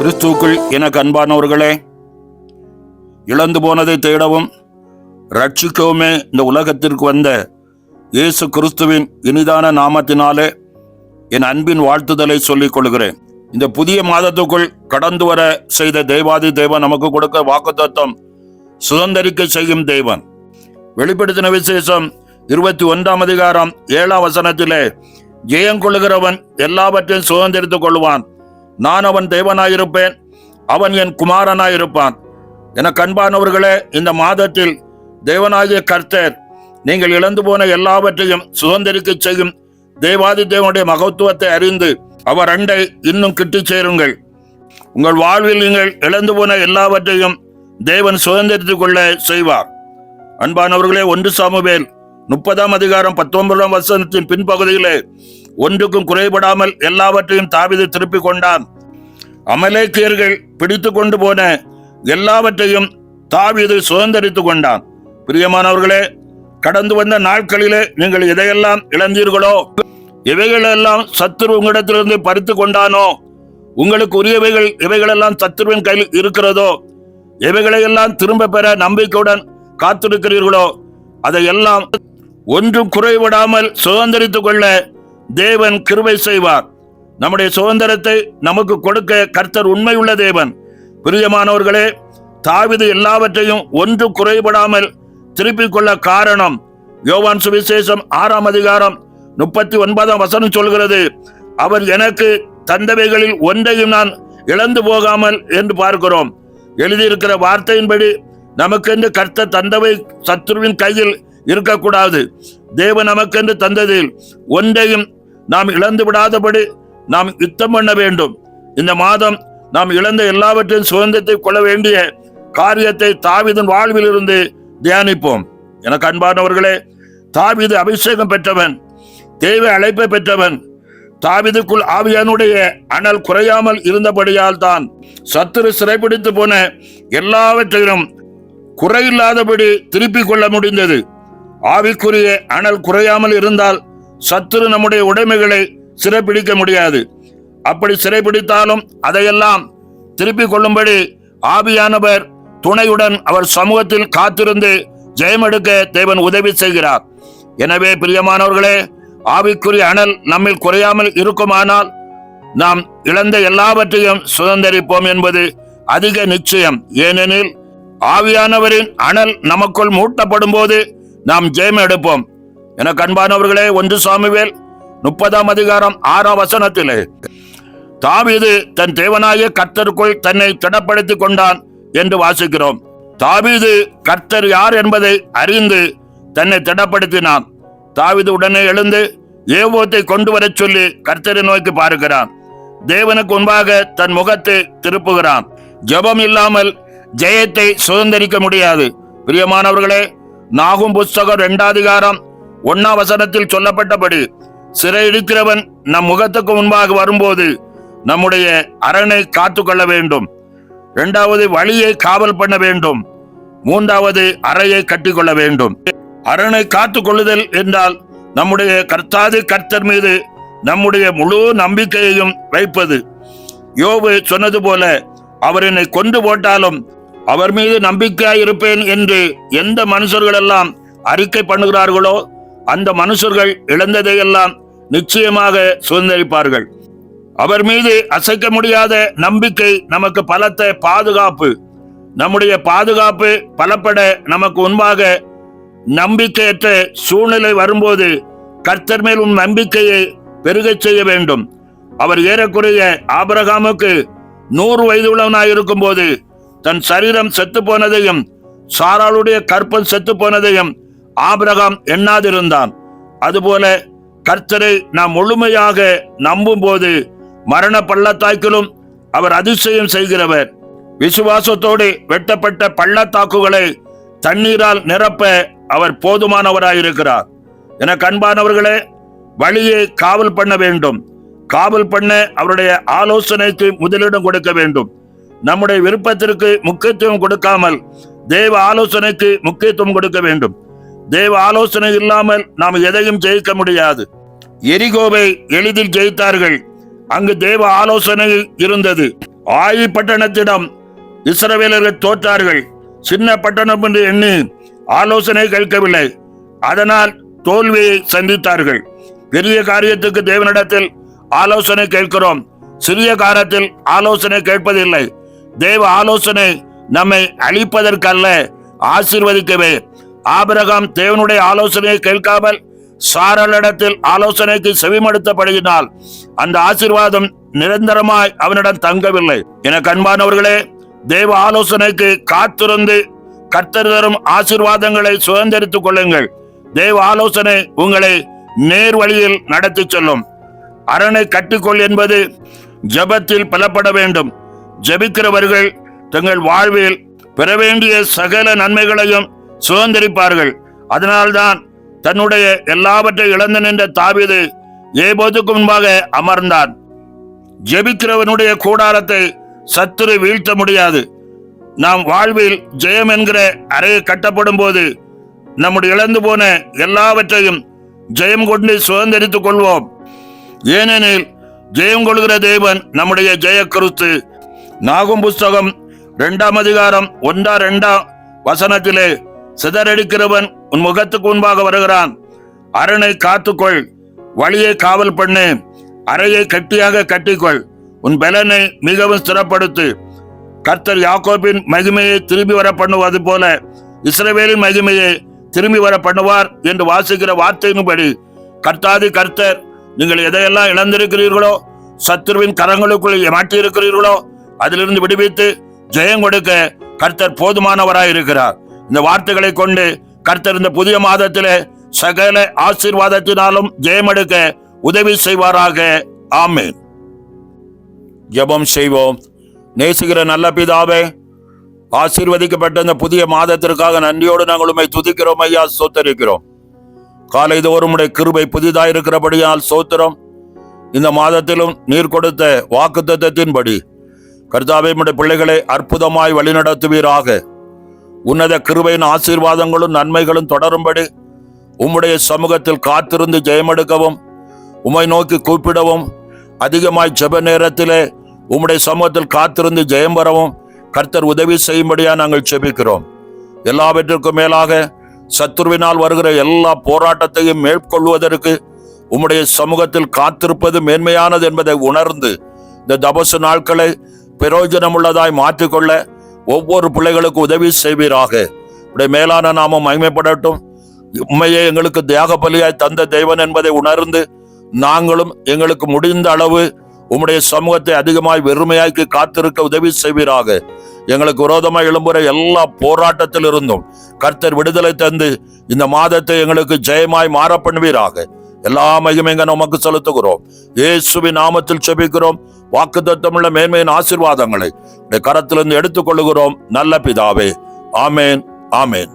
கிறிஸ்துவுக்குள் எனக்கு அன்பானவர்களே, இழந்து போனதை தேடவும் ரட்சிக்கவுமே இந்த உலகத்திற்கு வந்த இயேசு கிறிஸ்துவின் இனிதான நாமத்தினாலே என் அன்பின் வாழ்த்துதலை சொல்லிக் கொள்கிறேன். இந்த புதிய மாதத்துக்குள் கடந்து வர செய்த தேவாதி தேவன் நமக்கு கொடுக்க வாக்குத்தத்தம் சுதந்திரிக்க செய்யும் தேவன். வெளிப்படுத்தின விசேஷம் 21 அதிகாரம் 7 வசனத்திலே, ஜெயங்கொள்ளுகிறவன் எல்லாவற்றையும் சுதந்திரித்துக் கொள்வான், நான் அவன் தேவனாயிருப்பேன், அவன் என் குமாரனாயிருப்பான். எனக்கு அன்பானவர்களே, இந்த மாதத்தில் தேவனாகிய கர்த்தர் நீங்கள் இழந்து போன எல்லாவற்றையும் சுதந்திரிக்க செய்யும் தேவாதி தேவனுடைய மகத்துவத்தை அறிந்து அவர் அண்டை இன்னும் கிட்டி சேருங்கள். உங்கள் வாழ்வில் நீங்கள் இழந்து போன எல்லாவற்றையும் தேவன் சுதந்திரித்துக் கொள்ள செய்வார். அன்பானவர்களே, 1 சாமுவேல் 30 அதிகாரம் 19 வசனத்தின் பின்பகுதியிலே, ஒன்றுக்கும் குறைபடாமல் எல்லாவற்றையும் தாவீது திருப்பிக் கொண்டான். அமலேக்கியர்கள் பிடித்து கொண்டு போன எல்லாவற்றையும் தாவீது சுதந்திரித்துக் கொண்டான். பிரியமானவர்களே, கடந்து வந்த நாட்களிலே நீங்கள் எதையெல்லாம் இழந்தீர்களோ, இவைகளெல்லாம் சத்துரு உங்களிடத்திலிருந்து பறித்து கொண்டானோ, உங்களுக்கு உரியவைகள் இவைகளெல்லாம் சத்துருவின் கையில் இருக்கிறதோ, இவைகளையெல்லாம் திரும்ப பெற நம்பிக்கையுடன் காத்திருக்கிறீர்களோ, அதையெல்லாம் ஒன்றும் குறைவிடாமல் சுதந்திரித்துக் கொள்ள தேவன் கிருபை செய்வார். நம்முடைய சுதந்திரத்தை நமக்கு கொடுக்க கர்த்தர் உண்மையுள்ள தேவன். பிரியமானவர்களே, தாவீது எல்லாவற்றையும் ஒன்று குறைபடாமல் திருப்பிக் கொள்ள காரணம், யோவான் சுவிசேஷம் 6 அதிகாரம் 39 வசனம் சொல்கிறது, அவர் எனக்கு தந்தவைகளில் ஒன்றையும் நான் இழந்து போகாமல் என்று பார்க்கிறோம். எழுதியிருக்கிற வார்த்தையின்படி நமக்கென்று கர்த்தர் தந்தவை சத்துருவின் கையில் இருக்கக்கூடாது. தேவன் நமக்கென்று தந்ததில் ஒன்றையும் நாம் இழந்து விடாதபடி நாம் யுத்தம் பண்ண வேண்டும். இந்த மாதம் நாம் இழந்த எல்லாவற்றையும் சுதந்திரத்தை கொள்ள வேண்டிய காரியத்தை தாவீதின் வாழ்வில் இருந்து தியானிப்போம். எனக்கு அன்பானவர்களே, தாவீது அபிஷேகம் பெற்றவன், தேவ அழைப்பை பெற்றவன். தாவீதுக்குள் ஆவியானுடைய அனல் குறையாமல் இருந்தபடியால் தான் சத்துரு சிறைபிடித்து போன எல்லாவற்றையும் குறையில்லாதபடி திருப்பிக் கொள்ள முடிந்தது. ஆவிக்குரிய அனல் குறையாமல் இருந்தால் சத்துரு நம்முடைய உடைமைகளை சிறைப்பிடிக்க முடியாது. அப்படி சிறைப்பிடித்தாலும் அதையெல்லாம் திருப்பிக் கொள்ளும்படி ஆவியானவர் துணையுடன் அவர் சமூகத்தில் காத்திருந்து ஜெயமெடுக்க தேவன் உதவி செய்கிறார். எனவே பிரியமானவர்களே, ஆவிக்குரிய அனல் நம்மில் குறையாமல் இருக்குமானால் நாம் இழந்த எல்லாவற்றையும் சுதந்திரிப்போம் என்பது அதிக நிச்சயம். ஏனெனில் ஆவியானவரின் அனல் நமக்குள் மூட்டப்படும் போது நாம் ஜெயம் எடுப்போம். எனக்கு அன்பானவர்களே, 1 சாமுவேல் 30 அதிகாரம் 6 வசனத்திலே, தாவீது தன் தேவனாகிய கர்த்தருக்குள் தன்னை திடப்படுத்திக் கொண்டான் என்று வாசிக்கிறோம். தாவீது கர்த்தர் யார் என்பதை அறிந்து தன்னை திடப்படுத்தினான். தாவீது உடனே எழுந்து ஏபோத்தை கொண்டு வரச் சொல்லி கர்த்தரை நோக்கி பார்க்கிறான். தேவனுக்கு முன்பாக தன் முகத்தை திருப்புகிறான். ஜெபம் இல்லாமல் ஜெயத்தை சுதந்திரிக்க முடியாது. பிரியமானவர்களே, நாகும் புஸ்தகம் 2 அதிகாரம் 1 வசனத்தில் சொல்லப்பட்டபடி, சிறையிடிக்கிறவன் நம் முகத்துக்கு முன்பாக வரும்போது நம்முடைய அரணை காத்து கொள்ள வேண்டும். 2வது வழியை காவல் பண்ண வேண்டும். 3வது அறையை கட்டிக்கொள்ள வேண்டும். அரணை காத்து கொள்ளுதல் என்றால் நம்முடைய கர்த்தாதி கர்த்தர் மீது நம்முடைய முழு நம்பிக்கையையும் வைப்பது. யோபு சொன்னது போல, அவர் என்னை கொண்டு போட்டாலும் அவர் மீது நம்பிக்கையாய் இருப்பேன் என்று எந்த மனுஷர்கள் எல்லாம் அறிக்கை பண்ணுகிறார்களோ, அந்த மனுஷர்கள் இழந்ததையெல்லாம் நிச்சயமாக சுதந்திரிப்பார்கள். அவர் மீது அசைக்க முடியாத நம்பிக்கை நமக்கு பலத்த பாதுகாப்பு. நம்முடைய பாதுகாப்பு பலப்பட நமக்கு முன்பாக நம்பிக்கையற்ற சூழ்நிலை வரும்போது கர்த்தர் மேல் உன் நம்பிக்கையை பெருகச் செய்ய வேண்டும். அவர் ஏறக்குறைய ஆபிரகாமுக்கு 100 வயது உள்ளவனாயிருக்கும் போது தன் சரீரம் செத்து போனதையும் சாராளுடைய கற்பம் செத்து போனதையும் ஆபிரகாம் எண்ணாதிருந்தான். அதுபோல கர்த்தரை நாம் முழுமையாக நம்பும் போது மரண பள்ளத்தாக்கிலும் அவர் அதிசயம் செய்கிறவர். விசுவாசத்தோடு வெட்டப்பட்ட பள்ளத்தாக்குகளை தண்ணீரால் நிரப்ப அவர் போதுமானவராயிருக்கிறார். என அன்பானவர்களே, வழியை காவல் பண்ண வேண்டும். காவல் பண்ண அவருடைய ஆலோசனைக்கு முதலிடம் கொடுக்க வேண்டும். நம்முடைய விருப்பத்திற்கு முக்கியத்துவம் கொடுக்காமல் தேவ ஆலோசனைக்கு முக்கியத்துவம் கொடுக்க வேண்டும். தேவ ஆலோசனை இல்லாமல் நாம் எதையும் ஜெயிக்க முடியாது. எரிகோவை எளிதில் ஜெயித்தார்கள். அங்கு தேவ ஆலோசனை இருந்தது. ஆயி பட்டணத்திடம் இஸ்ரவேலர்கள் தோற்றார்கள். சின்ன பட்டணம் என்று எண்ணி ஆலோசனை கேட்கவில்லை, அதனால் தோல்வியை சந்தித்தார்கள். பெரிய காரியத்துக்கு தேவனிடத்தில் ஆலோசனை கேட்கிறோம், சிறிய காரியத்தில் ஆலோசனை கேட்பதில்லை. தேவ ஆலோசனை நம்மை அழிப்பதற்கல்ல, ஆசீர்வதிக்கவே. ஆபிரகாம் தேவனுடைய ஆலோசனையை கேட்காமல் சாராளிடத்தில் ஆலோசனைக்கு செவிமடுத்தப்படுகினால் அந்த ஆசீர்வாதம் நிரந்தரமாய் அவனிடம் தங்கவில்லை. எனக்கு அன்பானவர்களே, தேவ ஆலோசனைக்கு காத்திருந்து கர்த்தர் தரும் ஆசீர்வாதங்களை சுதந்திரித்துக் கொள்ளுங்கள். தேவ ஆலோசனை உங்களை நேர் வழியில் நடத்தி செல்லும். அரணை கட்டிக்கொள் என்பது ஜெபத்தில் பலப்பட வேண்டும். ஜெபிக்கிறவர்கள் தங்கள் வாழ்வில் பெற வேண்டிய சகல நன்மைகளையும் சுதந்திரிப்பார்கள். அதனால்தான் தன்னுடைய எல்லாவற்றை இழந்து நின்ற தாவீது ஏபோதுக்கு முன்பாக அமர்ந்தான். ஜெபிக்கிறவனுடைய கூடாரத்தை சத்துரு வீழ்த்த முடியாது. நாம் வாழ்வில் ஜெயம் என்கிற அறையை கட்டப்படும் போது நம்முடைய இழந்து போன எல்லாவற்றையும் ஜெயம் கொண்டு சுதந்திரித்துக் கொள்வோம். ஏனெனில் ஜெயம் கொள்கிற தேவன் நம்முடைய ஜெய கிறிஸ்து. நாகும் புஸ்தகம் 2ஆம் அதிகாரம் 1-2 சிதறடிக்கிறவன் உன் முகத்துக்கு முன்பாக வருகிறான். அரணை காத்துக்கொள், வழியை காவல் பண்ணு, அறையை கட்டியாக கட்டிக்கொள், உன் பலனை மிகவும் ஸ்திரப்படுத்து. கர்த்தர் யாக்கோபின் மகிமையை திரும்பி வர பண்ணுவது போல இஸ்ரவேலின் மகிமையை திரும்பி வர பண்ணுவார் என்று வாசிக்கிற வார்த்தையின்படி கர்த்தாதி கர்த்தர் நீங்கள் எதையெல்லாம் இழந்திருக்கிறீர்களோ, சத்துருவின் கரங்களுக்குள் மாட்டியிருக்கிறீர்களோ, அதிலிருந்து விடுவித்து ஜெயம் கொடுக்க கர்த்தர் போதுமானவராய் இருக்கிறார். இந்த வார்த்தைகளை கொண்டு கர்த்தர் இந்த புதிய மாதத்திலே சகல ஆசீர்வாதத்தினாலும் ஜெயம் எடுக்க உதவி செய்வாராக. ஆமென். ஜெபம் செய்வோம். நேசிக்கிற நல்ல பிதாவே, ஆசீர்வதிக்கப்பட்ட இந்த புதிய மாதத்திற்காக நன்றியோடு நாங்கள் உம்மை துதிக்கிறோம் ஐயா, ஸ்தோத்தரிக்கிறோம். காலை தோறும் உம்முடைய கிருபை புதிதாக இருக்கிறபடியால் ஸ்தோத்திரம். இந்த மாதத்திலும் நீர் கொடுத்த வாக்குத்தத்தத்தின்படி கர்த்தாவே உம்முடைய பிள்ளைகளை அற்புதமாய் வழிநடத்துவீராக. உன்னத கிருபையின் ஆசீர்வாதங்களும் நன்மைகளும் தொடரும்படி உம்முடைய சமூகத்தில் காத்திருந்து ஜெயமெடுக்கவும், உம்மை நோக்கி கூப்பிடவும், அதிகமாய் ஜெப நேரத்திலே உம்முடைய சமூகத்தில் காத்திருந்து ஜெயம் பெறவும் கர்த்தர் உதவி செய்யும்படியா நாங்கள் ஜெபிக்கிறோம். எல்லாவற்றிற்கும் மேலாக சத்துருவினால் வருகிற எல்லா போராட்டத்தையும் மேற்கொள்வதற்கு உம்முடைய சமூகத்தில் காத்திருப்பது மேன்மையானது என்பதை உணர்ந்து இந்த தபசு நாட்களை பிரயோஜனமுள்ளதாய் மாற்றிக்கொள்ள ஒவ்வொரு பிள்ளைகளுக்கும் உதவி செய்வீராக. உடைய மேலான நாமம் மகிமைப்படட்டும். உண்மையே எங்களுக்கு தியாக பலியாய் தந்த தெய்வன் என்பதை உணர்ந்து நாங்களும் எங்களுக்கு முடிந்த அளவு உம்முடைய சமூகத்தை அதிகமாய் வெறுமையாக்கி காத்திருக்க உதவி செய்வீராக. எங்களுக்கு விரோதமாய் எழும்புற எல்லா போராட்டத்தில் இருந்தும் கர்த்தர் விடுதலை தந்து இந்த மாதத்தை எங்களுக்கு ஜெயமாய் மாற பண்ணுவீராக. எல்லா மகிமைங்க நமக்கு செலுத்துகிறோம். இயேசுவின் நாமத்தில் செபிக்கிறோம். வாக்குத்தத்தமுள்ள மேன்மையின் ஆசீர்வாதங்களை கரத்திலிருந்து எடுத்துக்கொள்ளுகிறோம் நல்ல பிதாவே. ஆமேன், ஆமேன்.